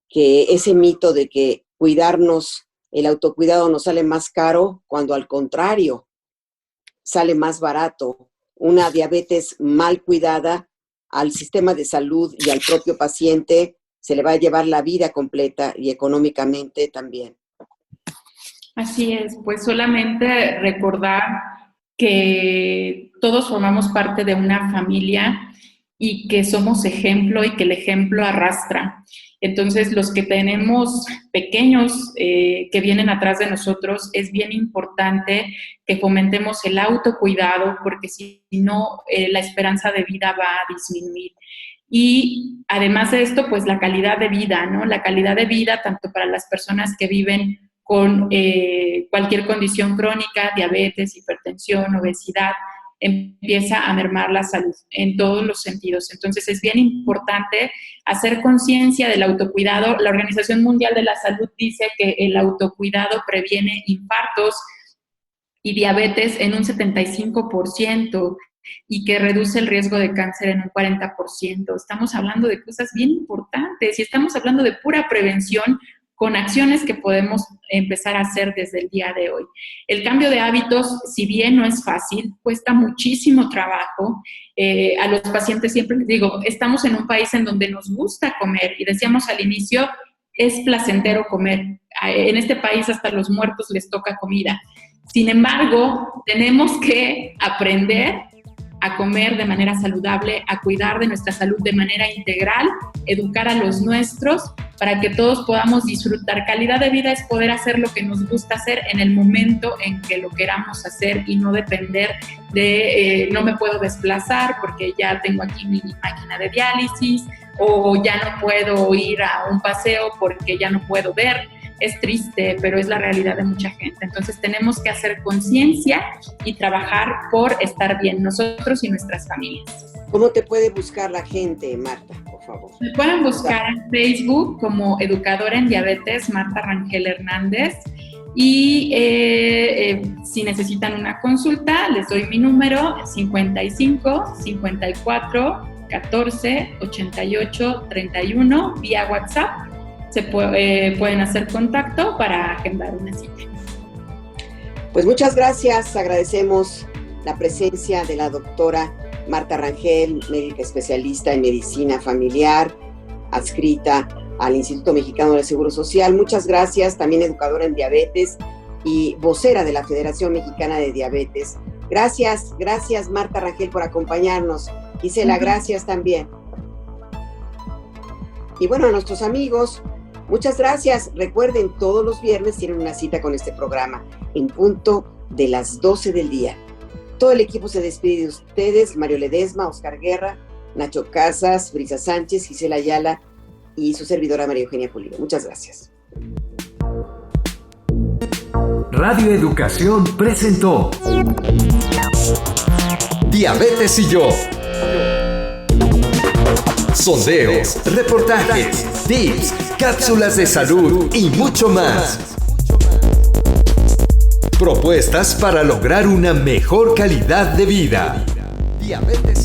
que ese mito de que cuidarnos, el autocuidado nos sale más caro, cuando al contrario, sale más barato. Una diabetes mal cuidada al sistema de salud y al propio paciente se le va a llevar la vida completa y económicamente también. Así es, pues solamente recordar que todos formamos parte de una familia y que somos ejemplo y que el ejemplo arrastra. Entonces, los que tenemos pequeños que vienen atrás de nosotros, es bien importante que fomentemos el autocuidado, porque si no, la esperanza de vida va a disminuir. Y además de esto, pues la calidad de vida, ¿no? La calidad de vida tanto para las personas que viven con cualquier condición crónica, diabetes, hipertensión, obesidad, empieza a mermar la salud en todos los sentidos. Entonces es bien importante hacer conciencia del autocuidado. La Organización Mundial de la Salud dice que el autocuidado previene infartos y diabetes en un 75% y que reduce el riesgo de cáncer en un 40%. Estamos hablando de cosas bien importantes y estamos hablando de pura prevención con acciones que podemos empezar a hacer desde el día de hoy. El cambio de hábitos, si bien no es fácil, cuesta muchísimo trabajo. A los pacientes siempre les digo, estamos en un país en donde nos gusta comer y decíamos al inicio, es placentero comer. En este país hasta los muertos les toca comida. Sin embargo, tenemos que aprender a comer de manera saludable, a cuidar de nuestra salud de manera integral, educar a los nuestros para que todos podamos disfrutar. Calidad de vida es poder hacer lo que nos gusta hacer en el momento en que lo queramos hacer y no depender de no me puedo desplazar porque ya tengo aquí mi máquina de diálisis o ya no puedo ir a un paseo porque ya no puedo ver. Es triste, pero es la realidad de mucha gente. Entonces tenemos que hacer conciencia y trabajar por estar bien nosotros y nuestras familias. ¿Cómo te puede buscar la gente, Marta, por favor? Me pueden buscar en Facebook como Educadora en Diabetes, Marta Rangel Hernández. Y si necesitan una consulta, les doy mi número, 55 54 14 88 31, vía WhatsApp. Pueden hacer contacto para agendar una cita. Pues muchas gracias, agradecemos la presencia de la doctora Marta Rangel, médica especialista en medicina familiar, adscrita al Instituto Mexicano del Seguro Social. Muchas gracias, también educadora en diabetes y vocera de la Federación Mexicana de Diabetes. Gracias Marta Rangel por acompañarnos. Gisela, gracias también. Y bueno, a nuestros amigos, muchas gracias. Recuerden, todos los viernes tienen una cita con este programa en punto de las 12 del día. Todo el equipo se despide de ustedes, Mario Ledesma, Oscar Guerra, Nacho Casas, Brisa Sánchez, Gisela Ayala y su servidora María Eugenia Pulido. Muchas gracias. Radio Educación presentó Diabetes y yo. Sondeos, reportajes, tips, cápsulas de salud y mucho más. Propuestas para lograr una mejor calidad de vida. Diabetes